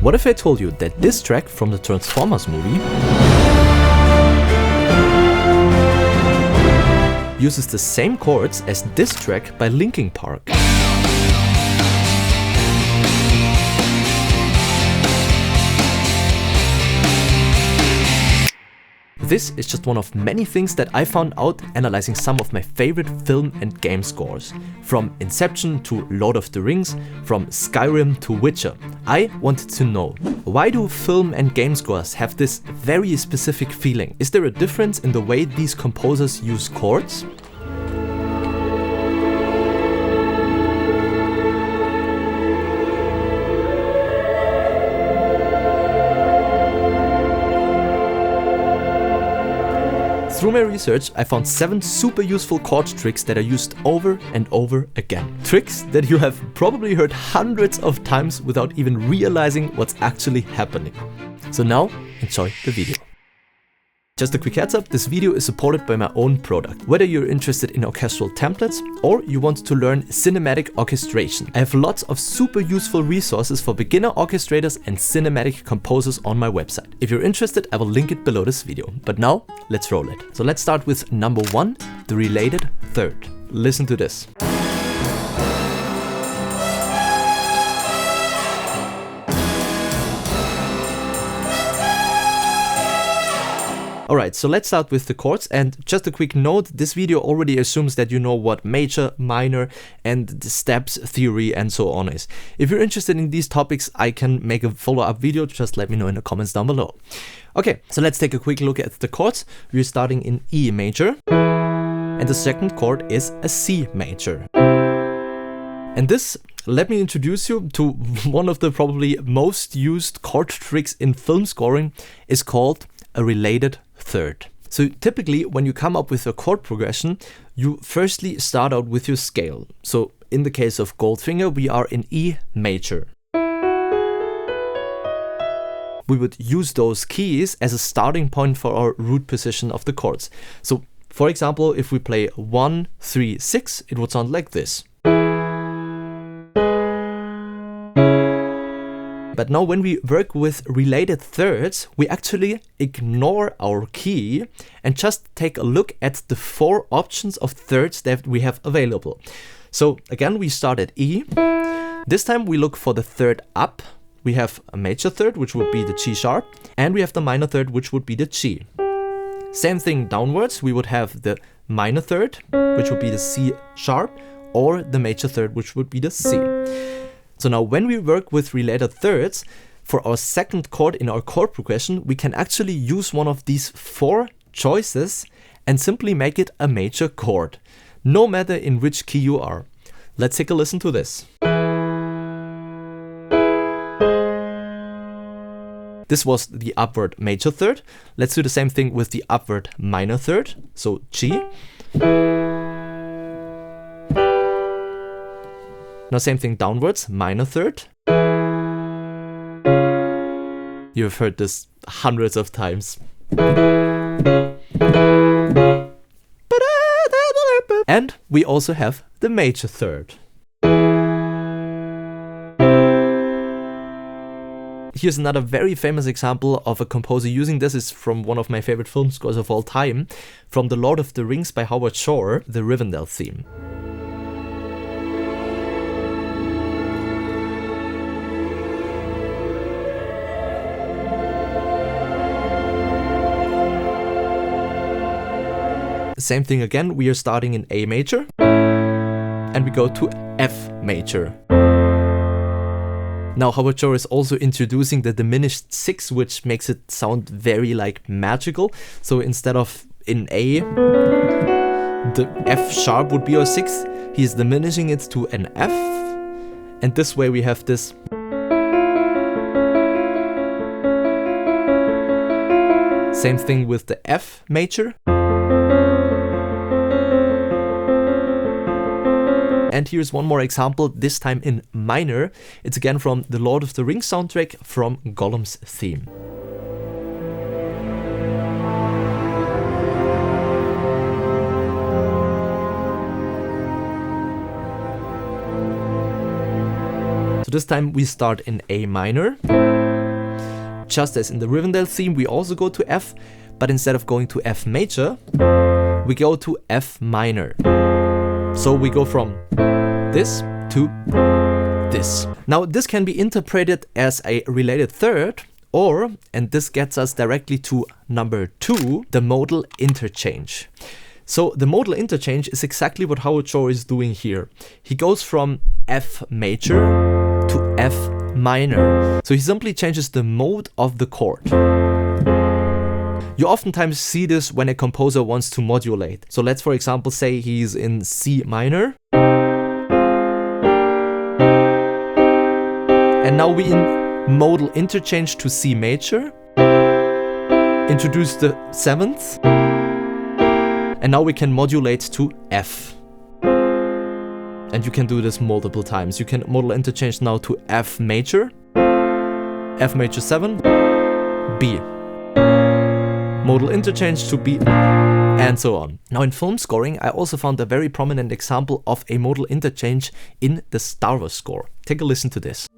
What if I told you that this track from the Transformers movie uses the same chords as this track by Linkin Park? This is just one of many things that I found out analyzing some of my favorite film and game scores. From Inception to Lord of the Rings, from Skyrim to Witcher. I wanted to know, why do film and game scores have this very specific feeling? Is there a difference in the way these composers use chords? Through my research, I found 7 super useful chord tricks that are used over and over again. Tricks that you have probably heard hundreds of times without even realizing what's actually happening. So now, enjoy the video. Just a quick heads up, this video is supported by my own product. Whether you're interested in orchestral templates or you want to learn cinematic orchestration, I have lots of super useful resources for beginner orchestrators and cinematic composers on my website. If you're interested, I will link it below this video. But now, let's roll it. So let's start with number 1, the related third. Listen to this. Alright, so let's start with the chords, and just a quick note, this video already assumes that you know what major, minor, and the steps theory and so on is. If you're interested in these topics, I can make a follow-up video, just let me know in the comments down below. Okay, so let's take a quick look at the chords. We're starting in E major, and the second chord is a C major. And this, let me introduce you to one of the probably most used chord tricks in film scoring, is called a related third. So typically when you come up with a chord progression, you firstly start out with your scale. So in the case of Goldfinger, we are in E major. We would use those keys as a starting point for our root position of the chords. So for example, if we play 1, 3, 6, it would sound like this. But now when we work with related thirds, we actually ignore our key and just take a look at the 4 options of thirds that we have available. So again, we start at E. This time we look for the third up. We have a major third, which would be the G sharp, and we have the minor third, which would be the G. Same thing downwards, we would have the minor third, which would be the C sharp, or the major third, which would be the C. So now when we work with related thirds, for our second chord in our chord progression, we can actually use one of these 4 choices and simply make it a major chord, no matter in which key you are. Let's take a listen to this. This was the upward major third. Let's do the same thing with the upward minor third, so G. Now same thing downwards, minor third. You've heard this hundreds of times. And we also have the major third. Here's another very famous example of a composer using this. Is from one of my favorite film scores of all time, from The Lord of the Rings by Howard Shore, the Rivendell theme. Same thing again, we are starting in A major and we go to F major. Now Howard Shore is also introducing the diminished 6, which makes it sound very like magical. So instead of in A, the F sharp would be our 6th, he is diminishing it to an F, and this way we have this. Same thing with the F major. And here's one more example, this time in minor. It's again from the Lord of the Rings soundtrack, from Gollum's theme. So this time we start in A minor. just as in the Rivendell theme, we also go to F, but instead of going to F major, we go to F minor. So we go from this to this. Now this can be interpreted as a related third, or, and this gets us directly to number 2, the modal interchange. So the modal interchange is exactly what Howard Shore is doing here. He goes from F major to F minor. So he simply changes the mode of the chord. You oftentimes see this when a composer wants to modulate. So let's for example say he's in C minor. And now we in modal interchange to C major. Introduce the 7th. And now we can modulate to F. And you can do this multiple times. You can modal interchange now to F major, F major 7, B. Modal interchange to B, and so on. Now in film scoring, I also found a very prominent example of a modal interchange in the Star Wars score. Take a listen to this.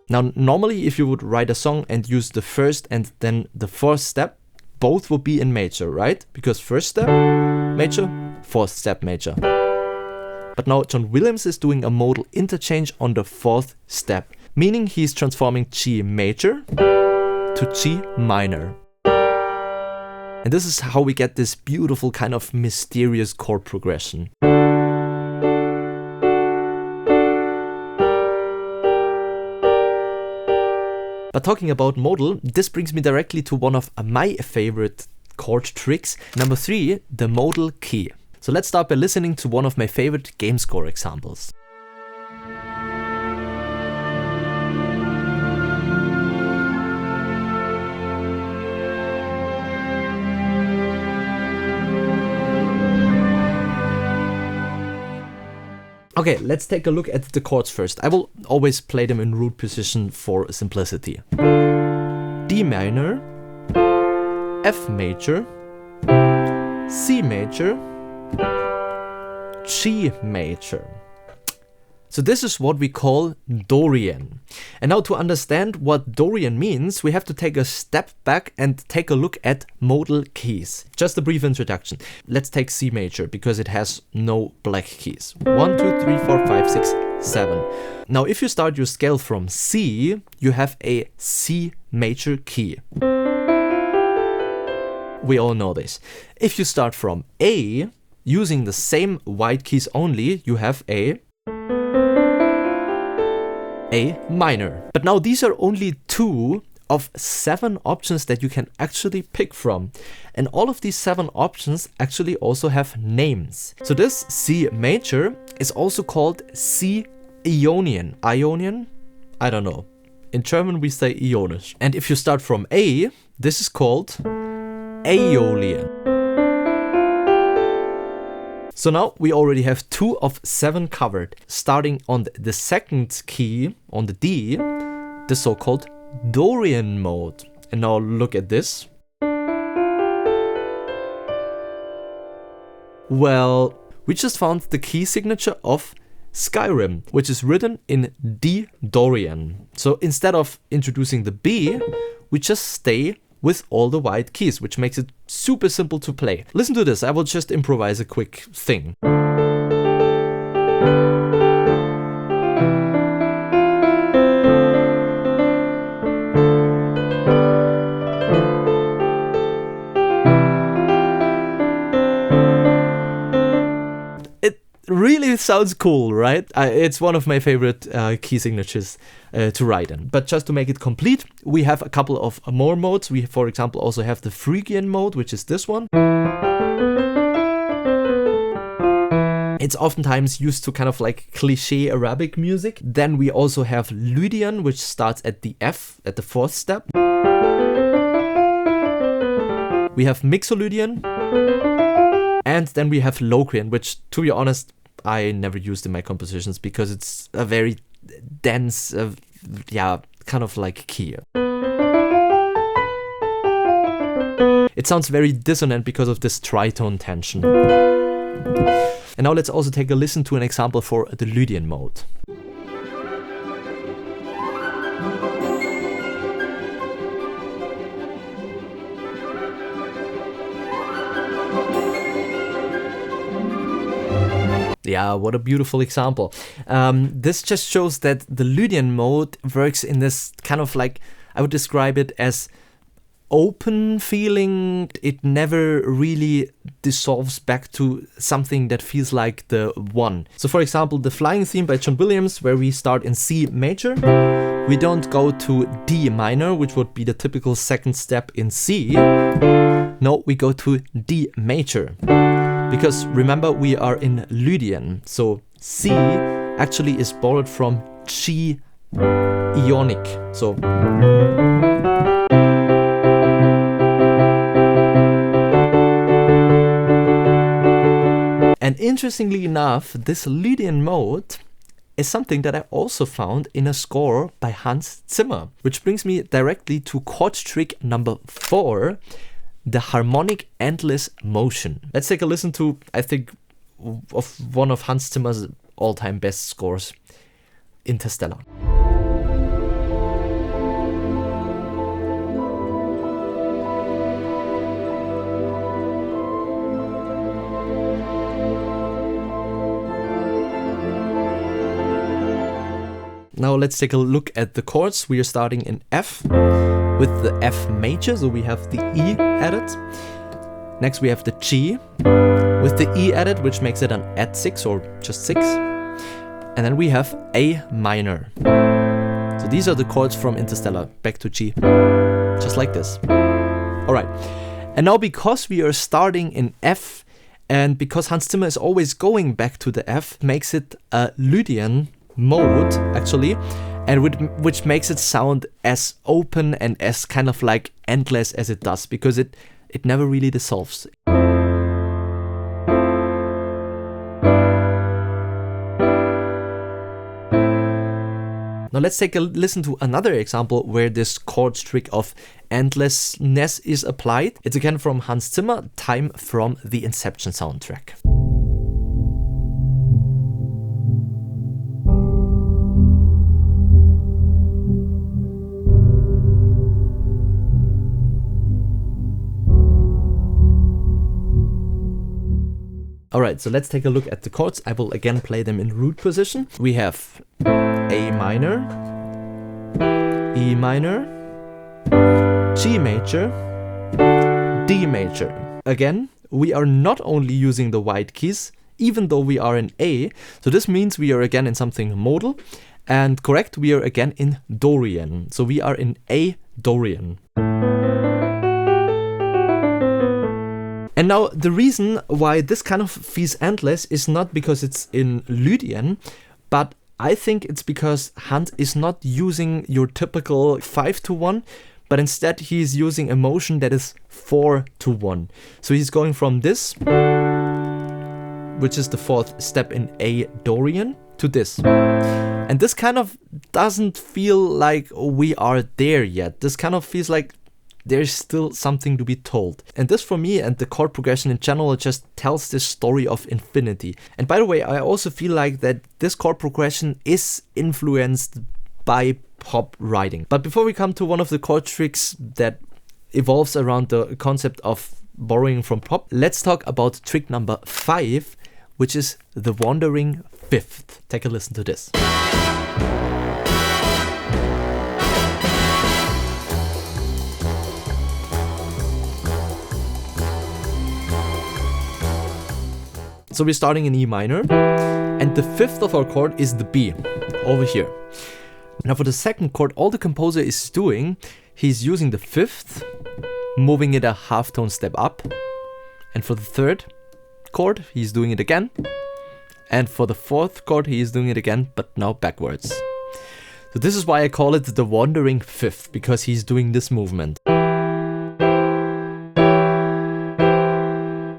Now, normally if you would write a song and use the first and then the fourth step, both would be in major, right? Because first step, major, fourth step, major. But now John Williams is doing a modal interchange on the fourth step, meaning he's transforming G major to G minor. And this is how we get this beautiful kind of mysterious chord progression. But talking about modal, this brings me directly to one of my favorite chord tricks. Number 3, the modal key. So let's start by listening to one of my favorite game score examples. Okay, let's take a look at the chords first. I will always play them in root position for simplicity. D minor, F major, C major, G major. So this is what we call Dorian. And now to understand what Dorian means, we have to take a step back and take a look at modal keys. Just a brief introduction. Let's take C major because it has no black keys. 1, 2, 3, 4, 5, 6, 7. Now if you start your scale from C, you have a C major key. We all know this. If you start from A, using the same white keys only, you have A minor. But now these are only 2 of 7 options that you can actually pick from. And all of these 7 options actually also have names. So this C major is also called C Ionian. Ionian? I don't know. In German we say Ionisch. And if you start from A, this is called Aeolian. So now we already have 2 of 7 covered. Starting on the second key, on the D, the so-called Dorian mode. And now look at this. Well, we just found the key signature of Skyrim, which is written in D Dorian. So instead of introducing the B, we just stay with all the white keys, which makes it super simple to play. Listen to this, I will just improvise a quick thing. Really sounds cool, right? It's one of my favorite key signatures to write in. But just to make it complete, we have a couple of more modes. We, for example, also have the Phrygian mode, which is this one. It's oftentimes used to kind of like cliché Arabic music. Then we also have Lydian, which starts at the F, at the 4th step. We have Mixolydian. And then we have Locrian, which, to be honest, I never used in my compositions because it's a very dense, kind of like key. It sounds very dissonant because of this tritone tension. And now let's also take a listen to an example for the Lydian mode. Yeah, what a beautiful example. This just shows that the Lydian mode works in this kind of like, I would describe it as open feeling. It never really dissolves back to something that feels like the one. So for example, the Flying Theme by John Williams, where we start in C major, we don't go to D minor, which would be the typical second step in C. No, we go to D major. Because remember, we are in Lydian, so C actually is borrowed from G Ionic. So and interestingly enough, this Lydian mode is something that I also found in a score by Hans Zimmer, which brings me directly to chord trick number 4. The harmonic endless motion. Let's take a listen to, I think, of one of Hans Zimmer's all-time best scores, Interstellar. Now let's take a look at the chords. We are starting in F with the F major, so we have the E added. Next we have the G with the E added, which makes it an add 6 or just 6. And then we have A minor. So these are the chords from Interstellar. Back to G, just like this. Alright, and now because we are starting in F, and because Hans Zimmer is always going back to the F, makes it a Lydian mode actually, and which makes it sound as open and as kind of like endless as it does, because it never really dissolves. Now let's take a listen to another example where this chord trick of endlessness is applied. It's again from Hans Zimmer, Time from the Inception soundtrack. Alright, so let's take a look at the chords. I will again play them in root position. We have A minor, E minor, G major, D major. Again, we are not only using the white keys, even though we are in A. So this means we are again in something modal. And correct, we are again in Dorian. So we are in A Dorian. And now the reason why this kind of feels endless is not because it's in Lydian, but I think it's because Hans is not using your typical 5-1, but instead he's using a motion that is 4-1. So he's going from this, which is the fourth step in A Dorian, to this. And this kind of doesn't feel like we are there yet. This kind of feels like there's still something to be told. And this for me and the chord progression in general just tells this story of infinity. And by the way, I also feel like that this chord progression is influenced by pop writing. But before we come to one of the chord tricks that evolves around the concept of borrowing from pop, let's talk about trick number 5, which is the wandering fifth. Take a listen to this. So we're starting in E minor, and the fifth of our chord is the B, over here. Now for the second chord, all the composer is doing, he's using the fifth, moving it a half tone step up, and for the third chord, he's doing it again, and for the fourth chord, he is doing it again, but now backwards. So this is why I call it the wandering fifth, because he's doing this movement.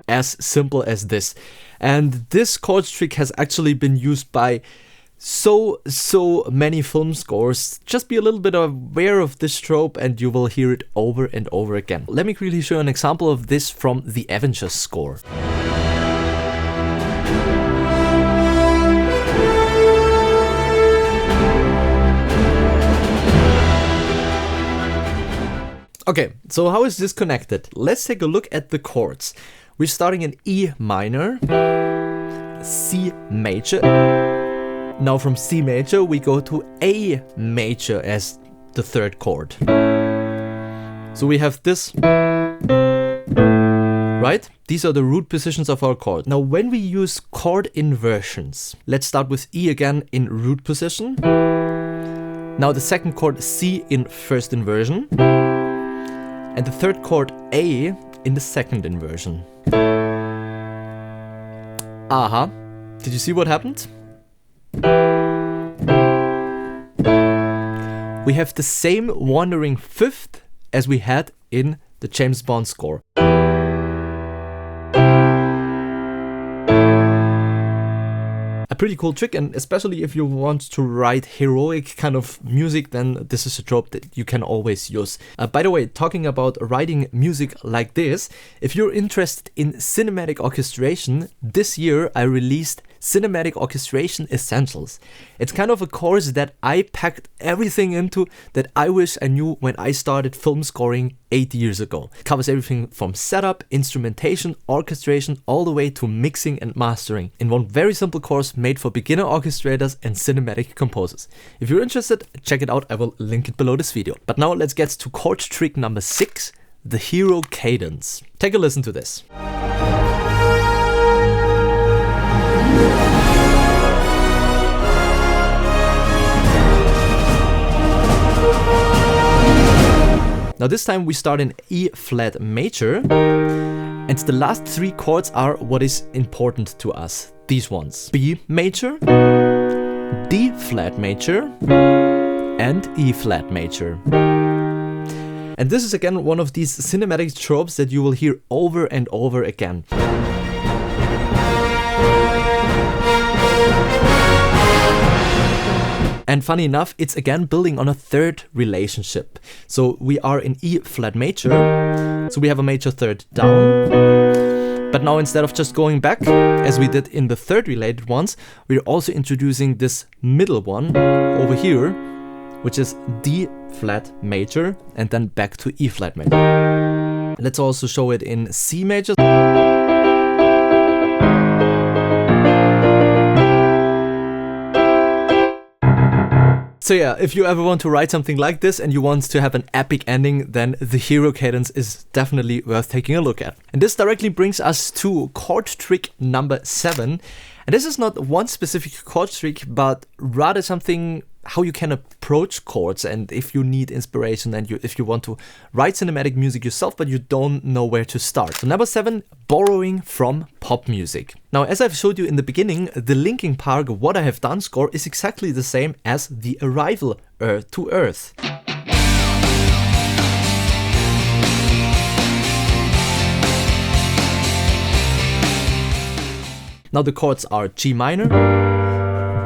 As simple as this. And this chord trick has actually been used by so many film scores. Just be a little bit aware of this trope and you will hear it over and over again. Let me quickly show an example of this from the Avengers score. Okay, so how is this connected? Let's take a look at the chords. We're starting in E minor, C major. Now from C major we go to A major as the third chord. So we have this, right? These are the root positions of our chord. Now when we use chord inversions, let's start with E again in root position. Now the second chord C in first inversion. And the third chord A in the second inversion. Aha. Did you see what happened? We have the same wandering fifth as we had in the James Bond score. A pretty cool trick, and especially if you want to write heroic kind of music, then this is a trope that you can always use. By the way, talking about writing music like this, if you're interested in cinematic orchestration, this year I released Cinematic Orchestration Essentials. It's kind of a course that I packed everything into that I wish I knew when I started film scoring 8 years ago. It covers everything from setup, instrumentation, orchestration, all the way to mixing and mastering in one very simple course made for beginner orchestrators and cinematic composers. If you're interested, check it out. I will link it below this video. But now let's get to chord trick number 6, the hero cadence. Take a listen to this. Now this time we start in E flat major, and the last 3 chords are what is important to us. These ones: B major, D flat major, and E flat major. And this is again one of these cinematic tropes that you will hear over and over again. And funny enough, it's again building on a third relationship. So we are in E flat major, so we have a major third down. But now instead of just going back, as we did in the third related ones, we're also introducing this middle one over here, which is D flat major, and then back to E flat major. Let's also show it in C major. So yeah, if you ever want to write something like this and you want to have an epic ending, then the hero cadence is definitely worth taking a look at. And this directly brings us to chord trick number 7. And this is not one specific chord trick, but rather something how you can approach chords, and if you need inspiration and if you want to write cinematic music yourself but you don't know where to start. So number 7, borrowing from pop music. Now, as I've showed you in the beginning, the Linkin Park What I Have Done score is exactly the same as the Arrival to Earth. Now the chords are G minor,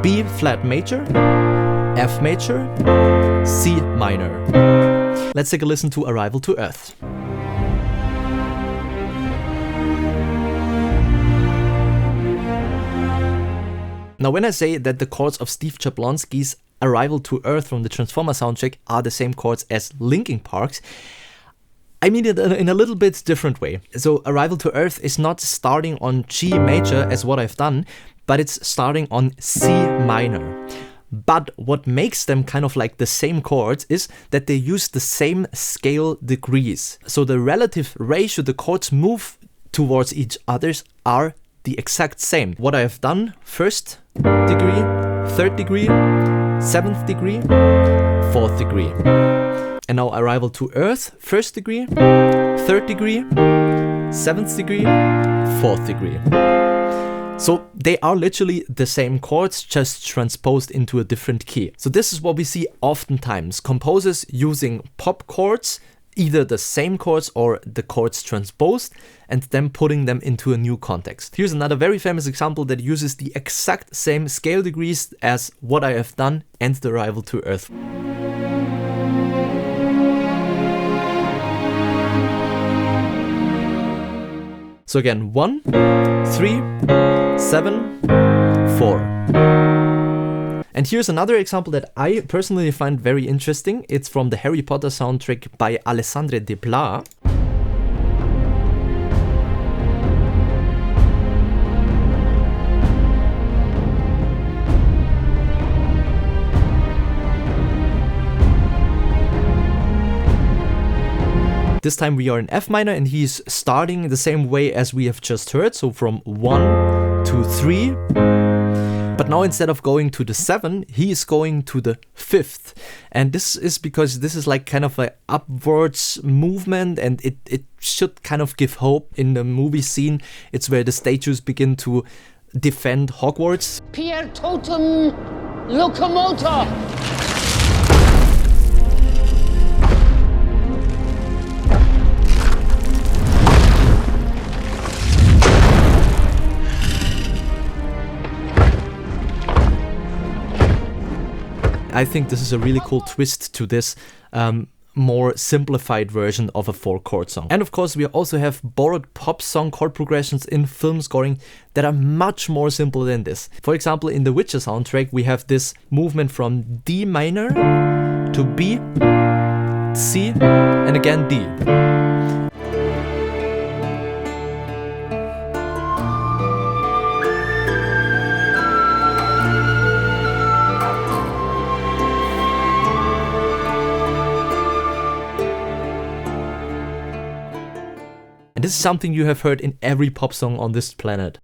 B flat major, F major, C minor. Let's take a listen to Arrival to Earth. Now when I say that the chords of Steve Jablonsky's Arrival to Earth from the Transformer soundtrack are the same chords as Linkin Park's, I mean it in a little bit different way. So Arrival to Earth is not starting on G major as What I've Done, but it's starting on C minor. But what makes them kind of like the same chords is that they use the same scale degrees. So the relative ratio the chords move towards each other's are the exact same. What I have done, first degree, third degree, seventh degree, fourth degree. And now Arrival to Earth, first degree, third degree, seventh degree, fourth degree. So they are literally the same chords, just transposed into a different key. So this is what we see oftentimes. Composers using pop chords either the same chords or the chords transposed, and then putting them into a new context. Here's another very famous example that uses the exact same scale degrees as What I Have Done and The Arrival to Earth. So again, 1, 3, 7, 4. And here's another example that I personally find very interesting. It's from the Harry Potter soundtrack by Alessandro Desplat. This time we are in F minor and he's starting the same way as we have just heard. So from 1 to 3. But now instead of going to the 7, he is going to the 5th. And this is because this is like kind of an upwards movement, and it should kind of give hope in the movie scene. It's where the statues begin to defend Hogwarts. Pier totum locomotor! I think this is a really cool twist to this more simplified version of a 4-chord song. And of course we also have borrowed pop song chord progressions in film scoring that are much more simple than this. For example, in the Witcher soundtrack we have this movement from D minor to B, C, and again D. And this is something you have heard in every pop song on this planet.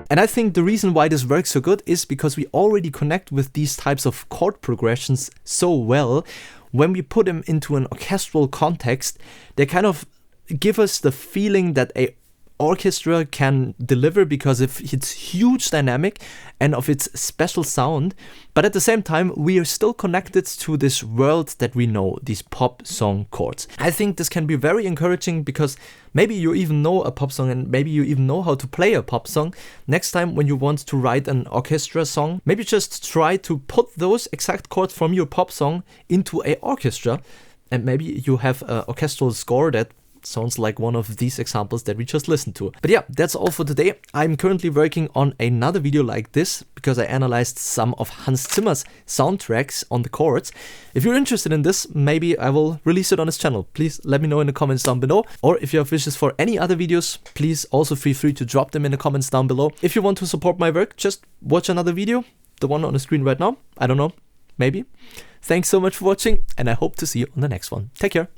And I think the reason why this works so good is because we already connect with these types of chord progressions so well. When we put them into an orchestral context, they kind of give us the feeling that a orchestra can deliver because of its huge dynamic and of its special sound, but at the same time we are still connected to this world that we know, these pop song chords. I think this can be very encouraging because maybe you even know a pop song and maybe you even know how to play a pop song. Next time when you want to write an orchestra song, maybe just try to put those exact chords from your pop song into an orchestra, and maybe you have an orchestral score that sounds like one of these examples that we just listened to. But yeah, that's all for today. I'm currently working on another video like this because I analyzed some of Hans Zimmer's soundtracks on the chords. If you're interested in this, maybe I will release it on his channel. Please let me know in the comments down below. Or if you have wishes for any other videos, please also feel free to drop them in the comments down below. If you want to support my work, just watch another video, the one on the screen right now. I don't know, maybe. Thanks so much for watching, and I hope to see you on the next one. Take care.